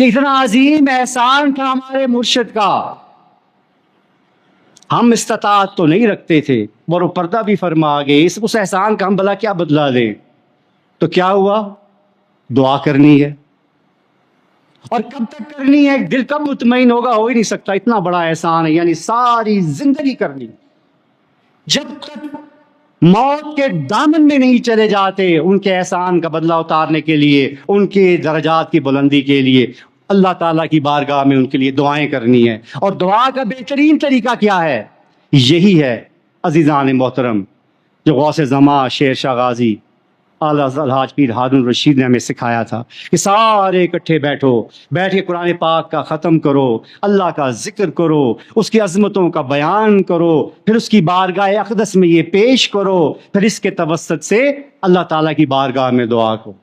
कि इतना अजीम एहसान था हमारे मुर्शिद का, हम इस्तात तो नहीं रखते थे, और पर्दा भी फरमा गए, उस एहसान का हम भला क्या बदला दें। तो क्या हुआ, दुआ करनी है। और कब तक करनी है, दिल कब मुतमईन होगा, हो ही नहीं सकता, इतना बड़ा एहसान है, यानी सारी जिंदगी करनी। जब तक मौत के दामन में नहीं चले जाते उनके एहसान का बदला उतारने के लिए, उनके दर्जात की बुलंदी के लिए अल्लाह ताला की बारगाह में उनके लिए दुआएं करनी है। और दुआ का बेहतरीन तरीका क्या है, यही है अजीज़ान मोहतरम, जो गौसे ज़मा शेर शाह गाजी आला अलहाज पीर हारून रशीद ने हमें सिखाया था कि सारे इकट्ठे बैठो, बैठ के कुरान पाक का ख़त्म करो, अल्लाह का जिक्र करो, उसकी अजमतों का बयान करो, फिर उसकी बारगाह अक़दस में ये पेश करो, फिर इसके तवस्सुत से अल्लाह ताला की बारगाह में दुआ करो।